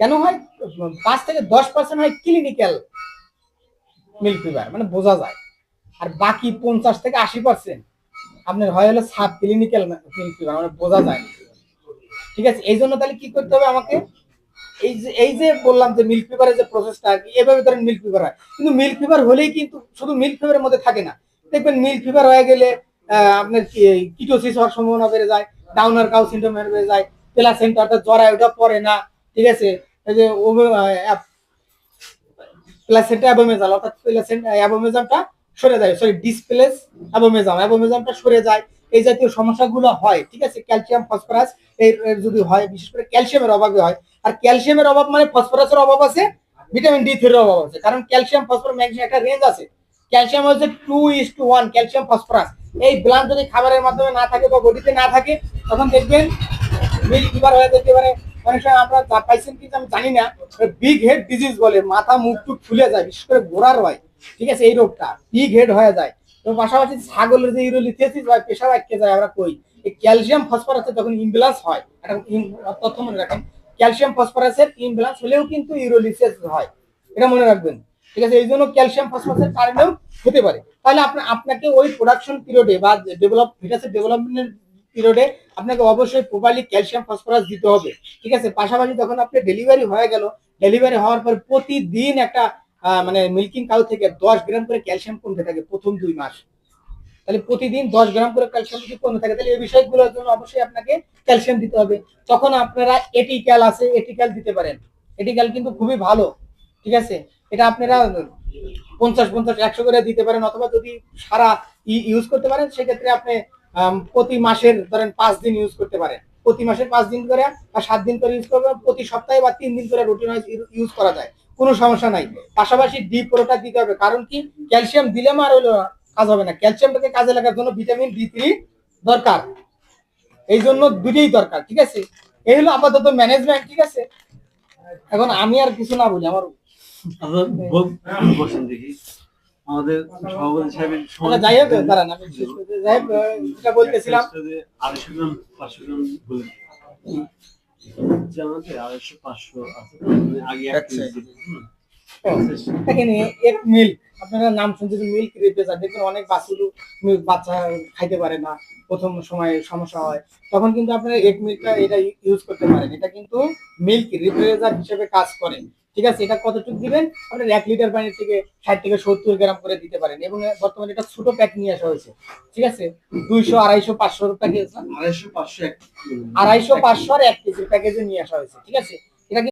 কেন হয়? 5 থেকে 10% হয় ক্লিনিক্যাল মিল্ক ফিভার, মানে বোঝা যায়। আর বাকি 50 থেকে 80% আপনার হয় হলো সাব ক্লিনিক্যাল মিল্ক ফিভার, মানে বোঝা যায়। ঠিক আছে, এই জন্য তাহলে কি করতে হবে আমাকে? এই যে বললাম যে মিল্ক ফিভারের যে প্রসেসটা আর কি, এভাবে ধরেন মিল্ক ফিভার হয়। কিন্তু মিল্ক ফিভার হলেই কিন্তু শুধু মিল্ক ফিভারের মধ্যে থাকে না। দেখবেন মিল্ক ফিভার হয়ে গেলে আপনার কিটোসিস হওয়ার সম্ভাবনা বেড়ে যায়, ডাউনার কাউ সিনড্রোম বেড়ে যায়, প্লাসেন্টা অর্থাৎ জরায় ওটা পড়ে না। ঠিক আছে, এই যে প্লাসেন্টা অ্যাবোমেজাল অর্থাৎ প্লাসেন্টা অ্যাবোমেজামটা সরে যায়, সরি ডিসপ্লেস অ্যাবোমেজামটা সরে যায়। এই জাতীয় সমস্যাগুলো হয়। ঠিক আছে, ক্যালসিয়াম ফসফরাস এর যদি হয়, বিশেষ করে ক্যালসিয়ামের অভাবে হয়। আর ক্যালসিয়ামের অভাব মানে ফসফরাসের অভাব আছে, ভিটামিন ডি থ্রির অভাব আছে। কারণ ক্যালসিয়াম ফসফরাস ম্যাগনেসিয়াম একটা রেঞ্জ আছে। ক্যালসিয়াম হচ্ছে 2:1 ক্যালসিয়াম ফসফরাস। এই ব্লাড যদি খাবারের মাধ্যমে না থাকে বা বডিতে না থাকে, তখন দেখবেন মিল্ক ফিভার হয়ে যেতে পারে। অনেক সময় আমরা যা পাইছেন কিন্তু আমি জানি না, বিগ হেড ডিজিজ বলে, মাথা মুখ টুক ফুলে যায়, বিশেষ করে ঘোড়ার হয়। ঠিক আছে, এই রোগটা বিগ হেড হয়ে যায়। তো পাশাপাশি ছাগলের যে ইউরোলিথিয়াসিস হয়, পেশাব আটকে যায়, আমরা কই এই ক্যালসিয়াম ফসফরাসের যখন ইমব্যালেন্স হয়, একটা তথ্য মনে রাখেন, ক্যালসিয়াম ফসফরাসের ইমব্যালেন্স হলেও কিন্তু ইউরোলিথিয়াসিস হয়, এটা মনে রাখবেন। ঠিক আছে, এই জন্য ক্যালসিয়াম ফসফরাসের কারণেও হতে পারে। তাহলে আপনাকে ওই প্রোডাকশন পিরিয়ডে বা ফিটাসের ডেভেলপমেন্টের পিরিয়ডে আপনাকে অবশ্যই প্রপারলি ক্যালসিয়াম ফসফরাস দিতে হবে। ঠিক আছে, পাশাপাশি যখন আপনি ডেলিভারি হয়ে গেল, ডেলিভারি হওয়ার পর প্রতিদিন একটা মানে মিল্কিং কাউ থেকে 10 গ্রাম করে ক্যালসিয়াম কমতে থাকে প্রথম 2 মাস। তাহলে প্রতিদিন 10 গ্রাম করে ক্যালসিয়াম যদি কমে থাকে, তাহলে এই বিষয়গুলোর জন্য অবশ্যই আপনাকে ক্যালসিয়াম দিতে হবে। তখন আপনারা এটিক্যাল আছে, এটিক্যাল দিতে পারেন। এটিক্যাল কিন্তু খুবই ভালো। ঠিক আছে, এটা আপনারা 50-50-100 করে দিতে পারেন, অথবা যদি সারা ইউজ করতে পারেন, সেক্ষেত্রে আপনি প্রতি মাসের ধরেন 5 দিন ইউজ করতে পারেন। প্রতি মাসের 5 দিন করে বা 7 দিন করে ইউজ করবেন, প্রতি সপ্তাহে বা 3 দিন করে রুটিন ইউজ করা যায়, কোনো সমস্যা নাই। পাশাপাশি ডি প্রোটা দিতে হবে, কারণ কি ক্যালসিয়াম দিলে আর হলো কাজ হবে না, ক্যালসিয়ামটাকে কাজে লাগার জন্য ভিটামিন ডি3 দরকার। এই জন্য দুটোই দরকার। ঠিক আছে, এই হলো আপাতত ম্যানেজমেন্ট। ঠিক আছে, এখন আমি আর কিছু না বলি, আমার বসেন দেখি আমাদের সভাপতি সাহেবের যাই হোক, দাঁড়ান আমি যাই হোক যেটা বলতেছিলাম, 250 গ্রাম 500 গ্রাম বলে জানাতে 250-500 আছে আগে এখানে এক মিল্ক, আপনারা নাম শুনছেন মিল্ক রিপ্লেসার, দেখবেন অনেক বাচ্চা খাইতে পারে না, প্রথম সময় সমস্যা হয়, তখন কিন্তু আপনারা এক মিল্কটা এটা ইউজ করতে পারেন। এটা কিন্তু মিল্ক রিপ্লেসার হিসেবে কাজ করে। ঠিক আছে, এটা কতটুকু দিবেন? আপনার 1 লিটার পানির থেকে 60 থেকে 70 গ্রাম করে দিতে পারেন। এবং বর্তমানে এটা ছোট প্যাক নিয়ে আসা হয়েছে। ঠিক আছে, 200, 250, 500 প্যাকেজ, 250, 500 250, 500 আর 1 কেজির প্যাকেজে নিয়ে আসা হয়েছে। ঠিক আছে,